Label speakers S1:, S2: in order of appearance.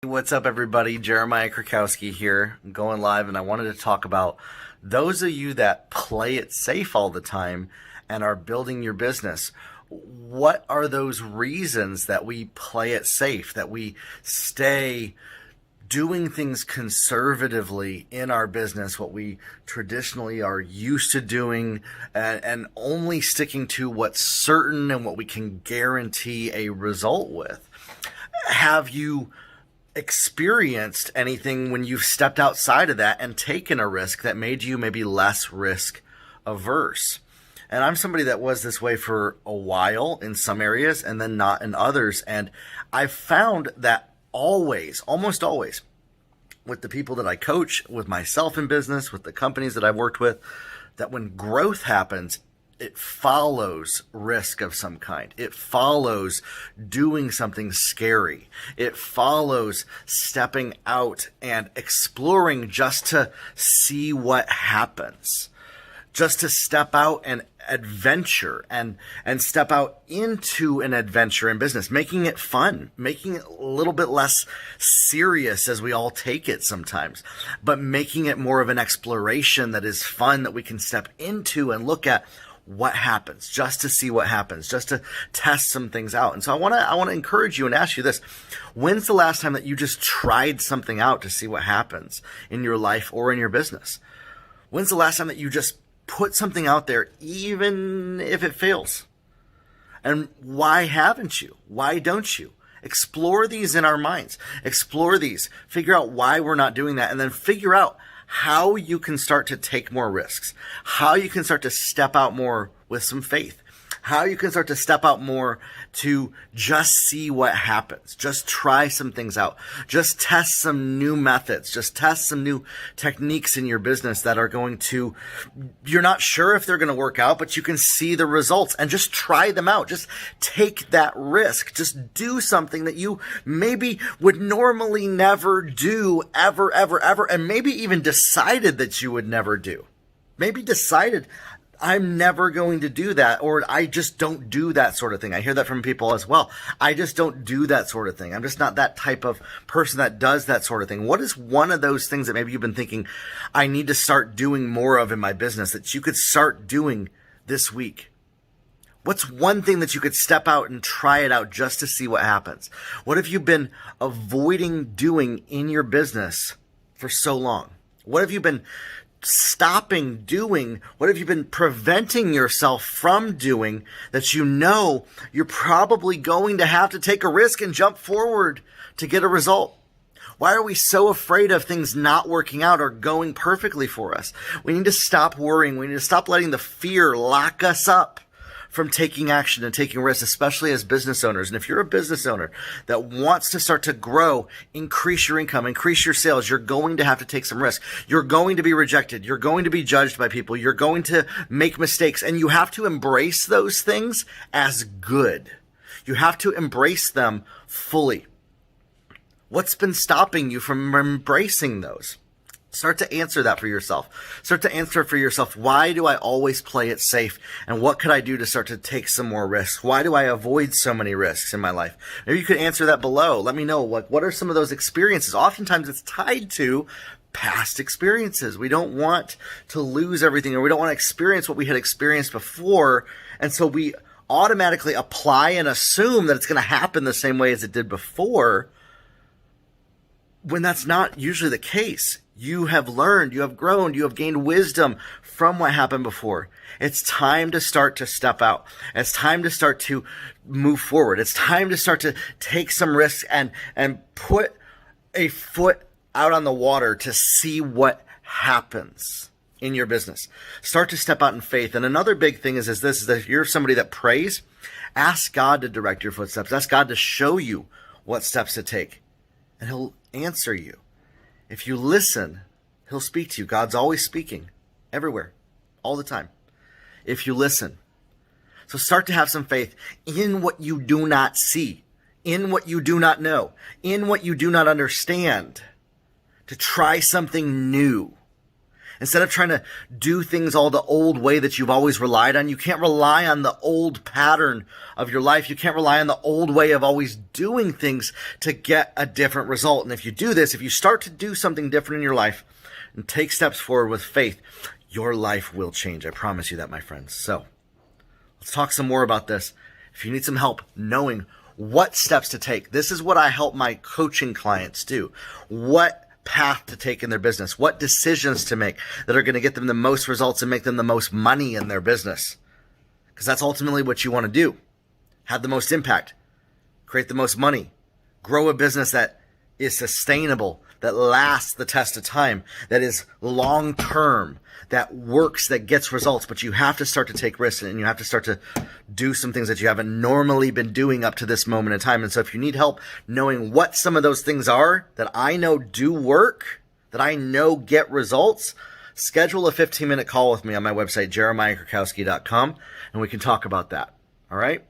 S1: What's up, everybody? Jeremiah Krakowski here, going live, and I wanted to talk about those of you that play it safe all the time and are building your business. What are those reasons that we play it safe, that we stay doing things conservatively in our business, what we traditionally are used to doing, and only sticking to what's certain and what we can guarantee a result with? Have you experienced anything when you've stepped outside of that and taken a risk that made you maybe less risk averse? And I'm somebody that was this way for a while in some areas and then not in others. And I've found that almost always, with the people that I coach, with myself in business, with the companies that I've worked with, that when growth happens, it follows risk of some kind. It follows doing something scary. It follows stepping out and exploring just to see what happens. Just to step out and adventure and step out into an adventure in business, making it fun, making it a little bit less serious as we all take it sometimes, but making it more of an exploration that is fun, that we can step into and look at what happens, just to see what happens, just to test some things out. And so I want to encourage you and ask you this. When's the last time that you just tried something out to see what happens in your life or in your business? When's the last time that you just put something out there, even if it fails? And why haven't you? Why don't you? Explore these in our minds. Explore these. Figure out why we're not doing that, and then figure out how you can start to take more risks, how you can start to step out more with some faith, how you can start to step out more to just see what happens, just try some things out, just test some new methods, just test some new techniques in your business that are going to, you're not sure if they're going to work out, but you can see the results, and just try them out. Just take that risk. Just do something that you maybe would normally never do ever, and maybe even decided that you would never do. Maybe decided, I'm never going to do that, or I just don't do that sort of thing. I hear that from people as well. I just don't do that sort of thing. I'm just not that type of person that does that sort of thing. What is one of those things that maybe you've been thinking, I need to start doing more of in my business, that you could start doing this week? What's one thing that you could step out and try it out just to see what happens? What have you been avoiding doing in your business for so long? What have you been stopping doing? What have you been preventing yourself from doing that you know you're probably going to have to take a risk and jump forward to get a result? Why are we so afraid of things not working out or going perfectly for us? We need to stop worrying. We need to stop letting the fear lock us up from taking action and taking risks, especially as business owners. And if you're a business owner that wants to start to grow, increase your income, increase your sales, you're going to have to take some risks. You're going to be rejected. You're going to be judged by people. You're going to make mistakes, and you have to embrace those things as good. You have to embrace them fully. What's been stopping you from embracing those? Start to answer that for yourself. Start to answer for yourself. Why do I always play it safe? And what could I do to start to take some more risks? Why do I avoid so many risks in my life? Maybe you could answer that below. Let me know, what are some of those experiences? Oftentimes it's tied to past experiences. We don't want to lose everything, or we don't want to experience what we had experienced before. And so we automatically apply and assume that it's going to happen the same way as it did before, when that's not usually the case. You have learned, you have grown, you have gained wisdom from what happened before. It's time to start to step out. It's time to start to move forward. It's time to start to take some risks and put a foot out on the water to see what happens in your business. Start to step out in faith. And another big thing is this, is that if you're somebody that prays, ask God to direct your footsteps. Ask God to show you what steps to take, and He'll answer you. If you listen, He'll speak to you. God's always speaking, everywhere, all the time, if you listen. So start to have some faith in what you do not see, in what you do not know, in what you do not understand, to try something new. Instead of trying to do things all the old way that you've always relied on, you can't rely on the old pattern of your life. You can't rely on the old way of always doing things to get a different result. And if you do this, if you start to do something different in your life and take steps forward with faith, your life will change. I promise you that, my friends. So let's talk some more about this. If you need some help knowing what steps to take, this is what I help my coaching clients do. What path to take in their business, what decisions to make that are going to get them the most results and make them the most money in their business. Because that's ultimately what you want to do. Have the most impact, create the most money, grow a business that is sustainable, that lasts the test of time, that is long-term, that works, that gets results. But you have to start to take risks, and you have to start to do some things that you haven't normally been doing up to this moment in time. And so if you need help knowing what some of those things are that I know do work, that I know get results, schedule a 15-minute call with me on my website, jeremiahkrakowski.com, and we can talk about that. All right?